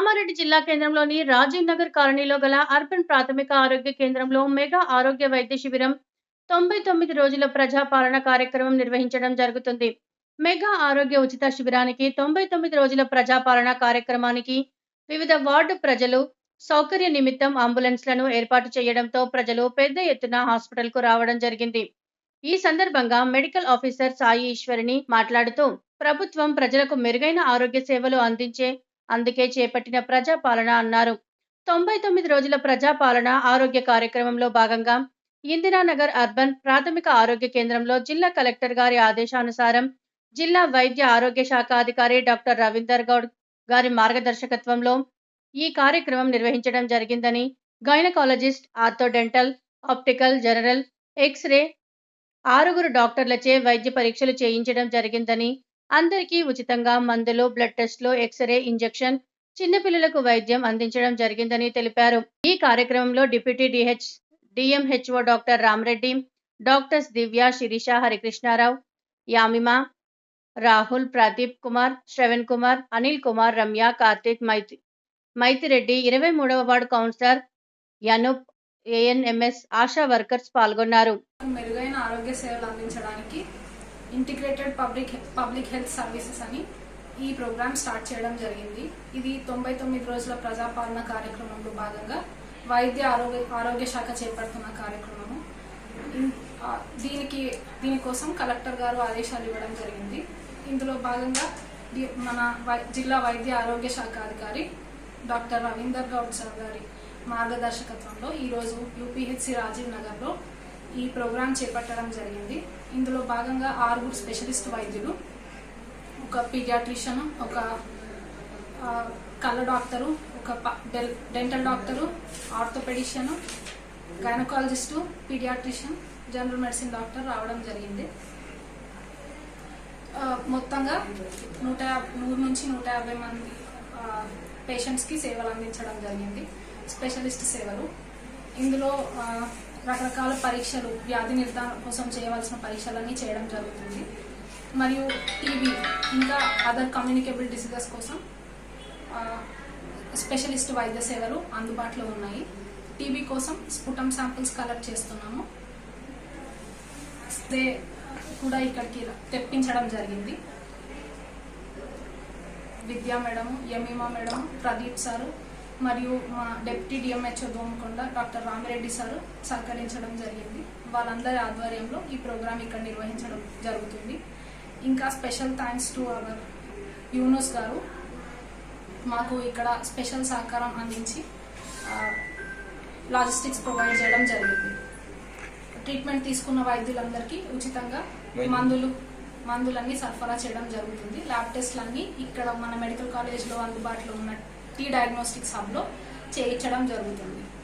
కామారెడ్డి జిల్లా కేంద్రంలోని రాజీవ్ నగర్ కాలనీలో గల అర్బన్ ప్రాథమిక ఆరోగ్య కేంద్రంలో మెగా ఆరోగ్య వైద్య శిబిరం 99 రోజుల ప్రజాపాలన కార్యక్రమం నిర్వహించడం జరుగుతుంది. మెగా ఆరోగ్య ఉచిత శిబిరానికి 99 రోజుల ప్రజాపాలన కార్యక్రమానికి వివిధ వార్డు ప్రజలు సౌకర్య నిమిత్తం అంబులెన్స్లను ఏర్పాటు చేయడంతో ప్రజలు పెద్ద ఎత్తున హాస్పిటల్కు రావడం జరిగింది. ఈ సందర్భంగా మెడికల్ ఆఫీసర్ సాయి ఈశ్వరిని మాట్లాడుతూ ప్రభుత్వం ప్రజలకు మెరుగైన ఆరోగ్య సేవలు అందుకే చేపట్టిన ప్రజాపాలన అన్నారు. 99 రోజుల ప్రజాపాలన ఆరోగ్య కార్యక్రమంలో భాగంగా ఇందిరానగర్ అర్బన్ ప్రాథమిక ఆరోగ్య కేంద్రంలో జిల్లా కలెక్టర్ గారి ఆదేశానుసారం జిల్లా వైద్య ఆరోగ్య శాఖ అధికారి డాక్టర్ రవీందర్ గౌడ్ గారి మార్గదర్శకత్వంలో ఈ కార్యక్రమం నిర్వహించడం జరిగిందని, గైనకాలజిస్ట్, ఆర్థోడెంటల్, ఆప్టికల్, జనరల్, ఎక్స్రే 6 డాక్టర్లచే వైద్య పరీక్షలు చేయించడం జరిగిందని, అందరికీ ఉచితంగా మందులు, బ్లడ్ టెస్టులు, ఎక్స్రే, ఇంజెక్షన్, చిన్నపిల్లలకు వైద్యం అందించడం జరిగిందని తెలిపారు. ఈ కార్యక్రమంలో deputy DMHO doctor Ramareddy, doctors Divya, Sirisha, Harikrishnarao, Yamima, Rahul, Pradeep Kumar, Shravan Kumar, Anil Kumar, Ramya, Karthik, Maithireddy, 23వ ward councillor Yanup, ANMs ASHA workers పాల్గొన్నారు. మెరుగైన ఆరోగ్య సేవలు అందించడానికి ఇంటిగ్రేటెడ్ పబ్లిక్ హెల్త్ సర్వీసెస్ అని ఈ ప్రోగ్రామ్ స్టార్ట్ చేయడం జరిగింది. ఇది 99 రోజుల ప్రజాపాలన కార్యక్రమంలో భాగంగా వైద్య ఆరోగ్య శాఖ చేపడుతున్న కార్యక్రమము. దీనికోసం కలెక్టర్ గారు ఆదేశాలు ఇవ్వడం జరిగింది. ఇందులో భాగంగా మన జిల్లా వైద్య ఆరోగ్య శాఖ అధికారి డాక్టర్ రవీందర్ గౌడ్ సార్ గారి మార్గదర్శకత్వంలో ఈరోజు యూపీహెచ్సి రాజీవ్ నగర్లో ఈ ప్రోగ్రాం చేపట్టడం జరిగింది. ఇందులో భాగంగా 6 స్పెషలిస్ట్ వైద్యులు, ఒక పీడియాట్రిషియన్, ఒక కళ్ళ డాక్టరు, ఒక dental doctor, orthopedician, gynaecologist, paediatrician, general medicine doctor రావడం జరిగింది. మొత్తంగా 100 నుంచి 150 మంది పేషెంట్స్కి సేవలు అందించడం జరిగింది, స్పెషలిస్ట్ సేవలు. ఇందులో రకరకాల పరీక్షలు, వ్యాధి నిర్ధారణ కోసం చేయవలసిన పరీక్షలన్నీ చేయడం జరుగుతుంది. మరియు టీబీ ఇంకా అదర్ కమ్యూనికేబుల్ డిసీజెస్ కోసం స్పెషలిస్ట్ వైద్య సేవలు అందుబాటులో ఉన్నాయి. టీబీ కోసం స్పుటమ్ శాంపిల్స్ కలెక్ట్ చేస్తున్నాము, కూడా ఇక్కడికి తెప్పించడం జరిగింది. విద్యా మేడం, యమీమా మేడం, ప్రదీప్ సారు మరియు మా deputy DMHO Domakonda doctor Ramireddy sir సహకరించడం జరిగింది. వాళ్ళందరి ఆధ్వర్యంలో ఈ ప్రోగ్రాం ఇక్కడ నిర్వహించడం జరుగుతుంది. ఇంకా special thanks to our Yunus గారు మాకు ఇక్కడ స్పెషల్ సహకారం అందించి లాజిస్టిక్స్ ప్రొవైడ్ చేయడం జరిగింది. ట్రీట్మెంట్ తీసుకున్న వైద్యులందరికీ ఉచితంగా మందులన్నీ సరఫరా చేయడం జరుగుతుంది. ల్యాబ్ టెస్ట్లన్నీ ఇక్కడ మన మెడికల్ కాలేజ్లో అందుబాటులో ఉన్న టీ డయాగ్నోస్టిక్స్ హబ్లో చేయించడం జరుగుతుంది.